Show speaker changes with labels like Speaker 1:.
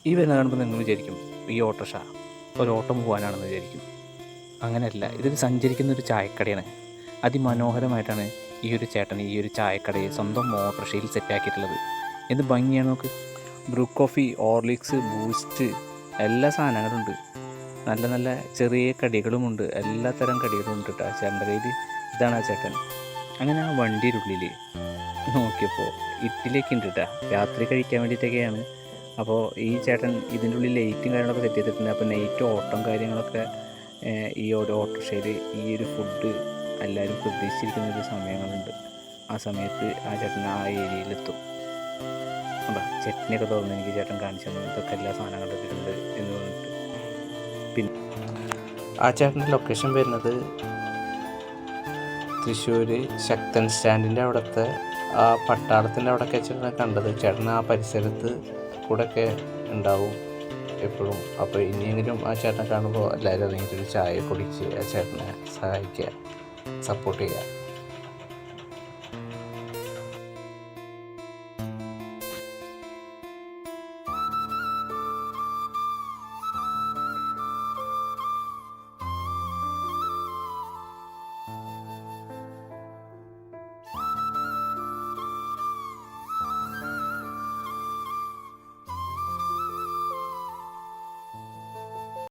Speaker 1: ഈ വരുന്ന കാണുമ്പോൾ നിങ്ങൾ വിചാരിക്കും ഈ ഓട്ടോറിക്ഷ ഒരു ഓട്ടം പോകാനാണെന്ന് വിചാരിക്കും. അങ്ങനെയല്ല, ഇതൊരു സഞ്ചരിക്കുന്ന ഒരു ചായക്കടയാണ്. അതിമനോഹരമായിട്ടാണ് ഈ ഒരു ചേട്ടൻ ഈ ഒരു ചായക്കടയെ സ്വന്തം ഓട്ടോറിക്ഷയിൽ സെറ്റാക്കിയിട്ടുള്ളത്. എന്ത് ഭംഗിയാണ് നോക്ക്. ബ്രൂ കോഫി, ഓർലിക്സ്, ബൂസ്റ്റ് എല്ലാ സാധനങ്ങളുണ്ട്. നല്ല നല്ല ചെറിയ കടികളുമുണ്ട്. എല്ലാ തരം കടികളും ഉണ്ട് കേട്ടോ ചേട്ടൻ്റെ കയ്യിൽ. ഇതാണ് ആ ചേട്ടൻ. അങ്ങനെ ആ വണ്ടിയുടെ ഉള്ളിൽ നോക്കിയപ്പോൾ ഇഡ്ഡലിയൊക്കെ ഉണ്ട് കേട്ടോ, രാത്രി കഴിക്കാൻ വേണ്ടിയിട്ടൊക്കെയാണ്. അപ്പോൾ ഈ ചേട്ടൻ ഇതിൻ്റെ ഉള്ളിൽ ലൈറ്റും കാര്യങ്ങളൊക്കെ സെറ്റ് ചെയ്തിട്ടുണ്ട്. അപ്പോൾ നൈറ്റ് ഓട്ടം കാര്യങ്ങളൊക്കെ ഈ ഒരു ഓട്ടോറിക്ഷയിൽ ഈ ഒരു ഫുഡ് എല്ലാവരും പ്രതീക്ഷിച്ചിരിക്കുന്ന ഒരു സമയങ്ങളുണ്ട്. ആ സമയത്ത് ആ ചേട്ടൻ ആ ഏരിയയിലെത്തും. അതാ ചട്നിയൊക്കെ തുറന്ന് എനിക്ക് ചേട്ടൻ കാണിച്ചു തന്നു, ഇതൊക്കെ എല്ലാ സാധനങ്ങളും ഇതിലുണ്ട് എന്ന് പറഞ്ഞിട്ട്. പിന്നെ ആ ചേട്ടൻ്റെ ലൊക്കേഷൻ വരുന്നത് തൃശ്ശൂർ ശക്തൻ സ്റ്റാൻഡിൻ്റെ അവിടുത്തെ ആ പട്ടാളത്തിൻ്റെ അവിടെയൊക്കെ വെച്ചിട്ടാണ് കണ്ടത്. ചേട്ടൻ ആ പരിസരത്ത് കൂടെയൊക്കെ ഉണ്ടാവും എപ്പോഴും. അപ്പോൾ ഇനിയെങ്കിലും ആ ചേട്ടനെ കാണുമ്പോൾ എല്ലാവരും ഇറങ്ങിയിട്ടൊരു ചായ കുടിച്ച് ആ ചേട്ടനെ സഹായിക്കുക, സപ്പോർട്ട് ചെയ്യുക.